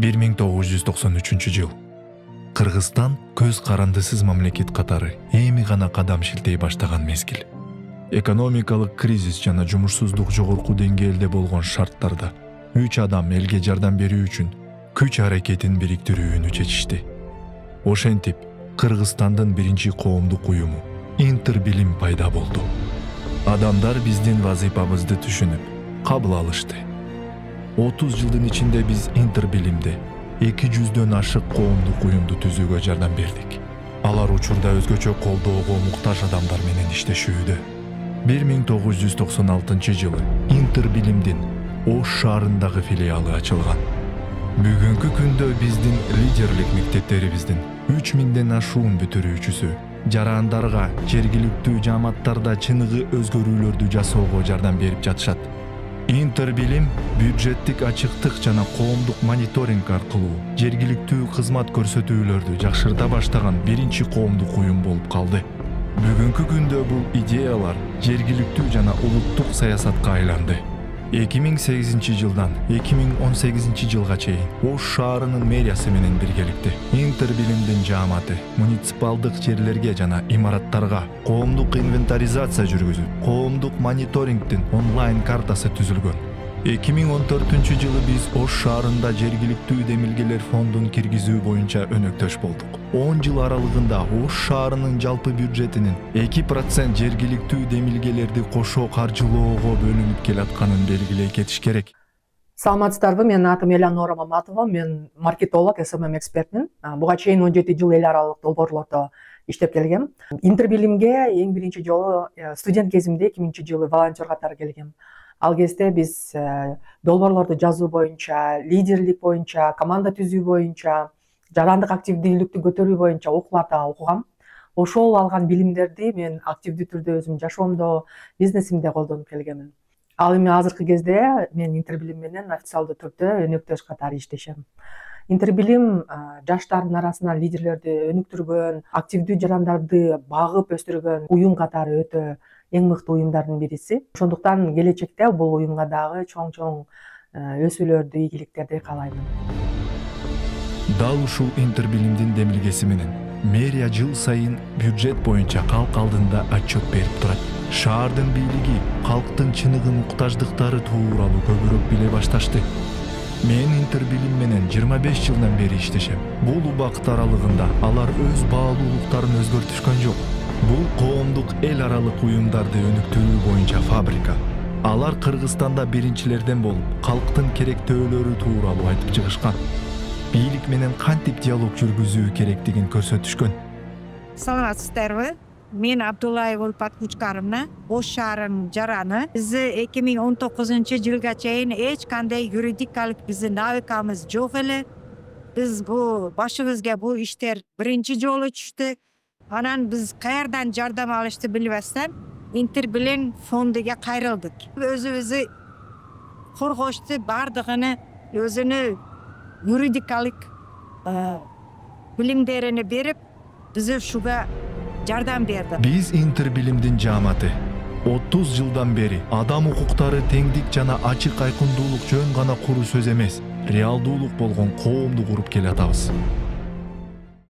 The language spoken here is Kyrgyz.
1993 жыл. Кыргызстан көз карандысыз мамлекет катары эми гана кадам шилтей баштаган мезгил. Экономикалык кризис жана жумушсуздук жогорку деңгээлде болгон шарттарда 3 адам элге жардам берүү үчүн күч аракетин бириктирүүнү чечишти. Ошентип, Кыргызстандын биринчи коомдук уюму Интербилим пайда болду. Адамдар биздин вазыйпабызды түшүнүп, кабыл алышты. 30 жылдын ичинде биз Интербилимде 200дөн ашык коомдук уюмду түзүүгө жардам бердик. Алар учурда өзгөчө колдоого муктаж адамдар менен иштешүүдө. 1996 жылы Интербилимдин Ош шаарындагы филиалы ачылган. Бүгүнкү күндө биздин лидерлик мектептерибиздин 3000ден ашуун бүтүрүүчүсү жарандарга жергиликтүү жааматтарда чыныгы өзгөрүүлөрдү жасоого жардам берип жатышат. Интербилим бюджеттик ачыктык жана коомдук мониторинг аркылуу жергиликтүү кызмат көрсөтүүлөрдү жакшырта баштаган биринчи коомдук уюм болуп калды. Бүгүнкү күндө бул идеялар жергиликтүү жана улуттук саясатка айланды. 2008 жылдан 2018 жылга чейин Ош шаарынын мэриясы менен биргеликте Интербилимдин жааматы муниципалдык жерлерге жана имараттарга коомдук инвентаризация жүргүзүп, коомдук мониторингдин онлайн картасы түзүлгөн. 2014 жылы биз Ош шаарында жергиликтүү демилгелер фондун киргизүү боюнча өнөктөш болдук. 10 жыл аралыгында Ош шаарынын жалпы бюджетинин 2% жергиликтүү демилгелерди кошо каржылоого бөлүнүп келатканын белгилей кетиш керек. Саламатсыздарбы, менин атым Элеонора Маматова, мен маркетолог, СММ экспертмин. Буга чейин 17 жыл эл аралык долбоорлордо иштеп келгем. Интербилимге эң биринчи жолу студент кезимде 2000 жылы волонтер катары келгем. Ал кезде биз долбоорлорду жазуу боюнча, лидерлик боюнча, команда түзүү боюнча, жарандык активдүүлүктү көтөрүү боюнча окууларда окугам. Ошол алган билимдерди мен активдүү түрдө өзүм жашоомдо, бизнесимде колдонуп келгемин. Ал эми азыркы кезде мен Интербилим менен официалдуу түрдө өнөктөш катары иштешем. Интербилим жаштардын арасынан лидерлерди өнүктүргөн, активдүү жарандарды багып өстүргөн уюм катары өтө эң мыкты уюмдардын бириси. Ошондуктан келечекте бул уюмга дагы чоң өсүүлөрдү, ийгиликтерди каалаймын. Дал ушул Интербилимдин демилгеси менен мэрия жыл сайын бюджет боюнча калк алдында отчет берип турат. Шаардын бийлиги калктын чыныгы муктаждыктары тууралуу көбүрөөк биле башташты. Мен Интербилим менен 25 жылдан бери иштешем. Бул убакыт аралыгында алар өз баалуулуктарын өзгөртүшкөн жок. Бул коомдук эл аралык уюмдарды өнүктүрүү боюнча фабрика. Алар Кыргызстанда биринчилерден болуп, калктын керектөөлөрү тууралуу айтып чыгышкан. Бийлик менен кантип диалог жүргүзүү керектигин көрсөтүшкөн. Саламатсыздарбы? Мен Абдуллаева Улпат Кучкаровна, Ош шаарынын жараны. Биз 2019 жылга чейин эч кандай юридикалык биздин навыкабыз жок эле. Биз башыбызга бул иштер биринчи жолу түштү. Анан биз каердан жардам алышты билбестен Интербилим фондуга кайрылдык. Өзүбүздү коргошту бардыгыны өзүнүн юридикалык билимдерини берип, биз ушуга жардам берди. Биз Интербилимдин жааматы 30 жылдан бери адам укуктары, теңдик жана ачык айкындуулук жөн гана куруу сөз эмес, реалдуулук болгон коомду куруп келатабыз.